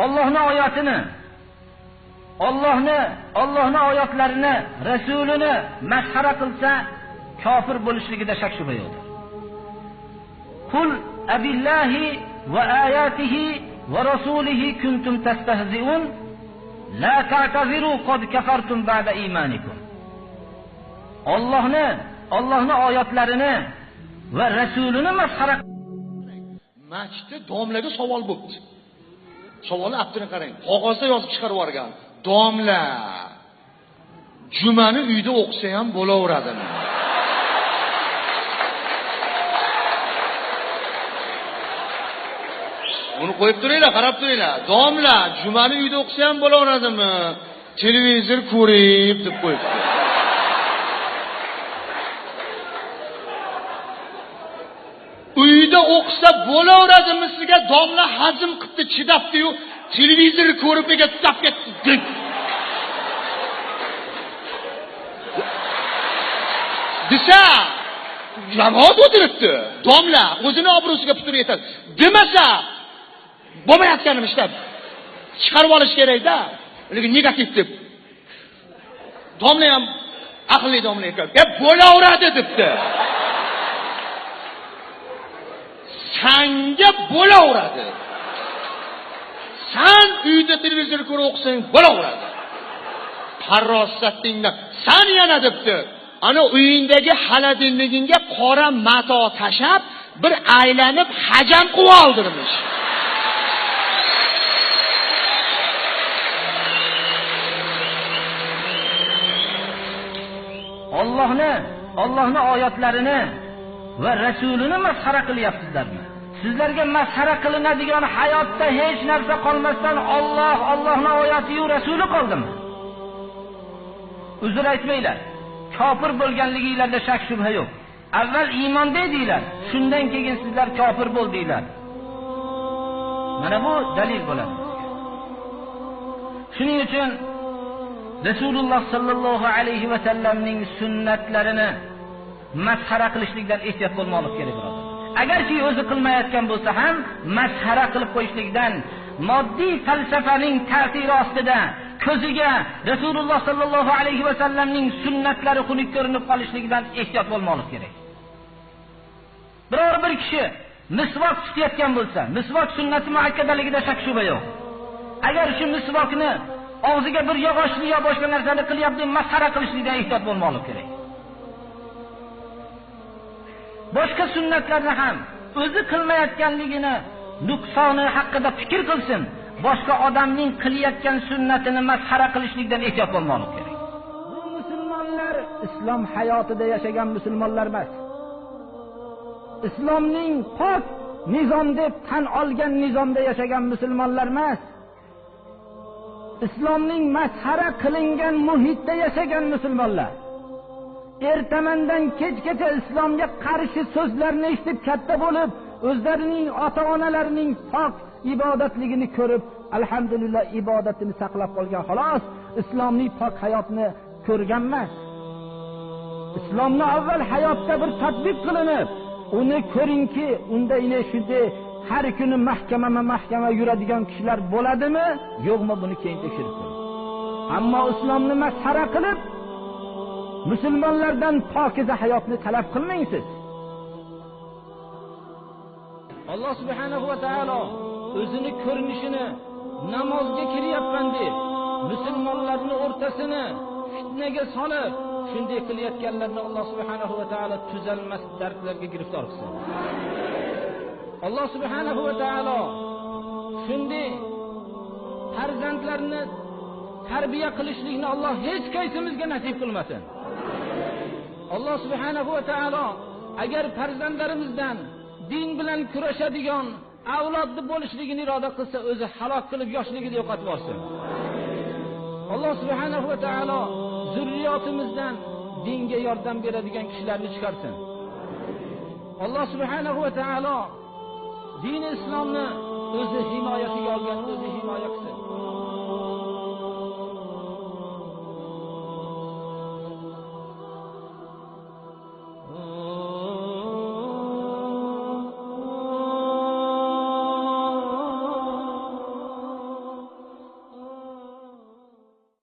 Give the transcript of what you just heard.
Allohning oyatini, Allohning oyatlarini, rasulini masxara qilsa, kofir bo'lishligida shak shubha yo'qdir. Qul abillahi va ayatihi va rasulihi kuntum tastahzi'un la ta'taziru qad kafartum ba'da imanikum. Allohning oyatlarini va rasulini masxara masjidda domlaga savol bo'pti. Savolni aptini qarang. Qog'ozda yozib chiqarib yuborgan. Domla jumani uyda o'qisa ham bo'laveradimi? Uni qo'yib turinglar, qarab turinglar. Domla jumani uyda o'qisa ham bo'laveradimi? Televizor ko'rib deb qo'yibdi. Uyda o'qisa bo'laveradimi sizga? Domla hazm qildi, chidabdi-yu, televizor ko'rib tap ketdi. Desa, jamoat o'tiribdi. Domla o'zini obro'siga putur yetadi. Demasa, bo'lmayotganini ishtab chiqarib olish kerak-da. Lekin negativ deb. Domla ham aqlli domla ekan. Bo'laveradi debdi. Sanga bo'laveradi. Sen uyda televizor ko'rib o'qisang bo'laveradi. Farrosatingdan sen yana debdi. Ana uyingdagi xaladinligingga qora mato tashab, bir aylanib hajam qilib oldirmish. Allohning oyatlarini va rasulini masxara qilyapsizlarmi? Sizlarga masxara qilinadigan hayotda hech narsa qolmasdan Allohning oyati va rasuli qoldimi? Uzr aytmanglar. Kofir bo'lganligingizda shak shubha yo'q. Avval iymonda edinglar, shundan keyin sizlar kofir bo'ldinglar. Mana bu dalil bo'ladi. Shuning uchun Rasululloh sallallohu alayhi va sallamning sunnatlarini masxara qilishlikdan ehtiyot bo'lmoqlik kerak birodar. Agarki o'zi qilmayotgan bo'lsa ham masxara qilib qo'yishlikdan, moddiy falsafaning ta'siri ostida ko'ziga Rasululloh sallallohu alayhi va sallamning sunnatlari xunuk ko'rinib qolishligidan ehtiyot bo'lmoqlik kerak. Biror bir kishi misvok tutayotgan bo'lsa, misvok sunnati muakkadaligida shak shubha yo'q. Agar shu misvokni og'ziga bir yog'ochli yo boshqa narsani qilyapti, masxara qilishlikdan ehtiyot bo'lmoqlik kerak. Boshqa sunnatlarni ham o'zi qilmayotganligini, nuqsoni haqida fikr qilsin. Boshqa odamning qilayotgan sunnatini masxara qilishlikdan ehtiyot bo'lmoqlik kerak. Bu musulmonlar islom hayotida yashagan musulmonlar emas. Islomning pok nizom deb tan olgan nizomda yashagan musulmonlar emas. Islomning masxara qilingan muhitda yashagan musulmonlar. Ertamandan kechgacha islomga qarshi so'zlarni eshitib katta bo'lib, o'zlarining ota-onalarining pok ibodatligini ko'rib, alhamdulillah ibodatini saqlab qolgan xolos, islomning pok hayotni ko'rgan emas. Islomni avval hayotda bir tatbiq qilinib, uni ko'ringki, unda shunday har kuni mahkama yuradigan kishilar bo'ladimi, yo'qmi, buni keyin tekshirib ko'ring. Ammo islomni masxara qilib, musulmonlardan pokiza hayotni talab qilmang siz. Alloh subhanahu va taolo o'zini ko'rinishini namozga kiryapman deb musulmonlarning o'rtasini fitnaga solib, shunday qilayotganlarni Alloh subhanahu va taolo tuzalmas dardlarga giriftor qilsin. Alloh subhanahu va taolo shunday farzandlarni tarbiya qilishlikni Alloh hech qaysimizga nasib qilmasin. Alloh subhanahu va taolo agar farzandlarimizdan din bilan kurashadigan avlodni bo'lishligini iroda qilsa, o'zi halok qilib yoshligida yo'qotib yuborsin. Alloh subhanahu va taolo zurriyotimizdan dinga yordam beradigan kishilarni chiqarsin. Alloh subhanahu va taolo din islomni o'zi himoyasiga olgan, o'zi himoya qilsin.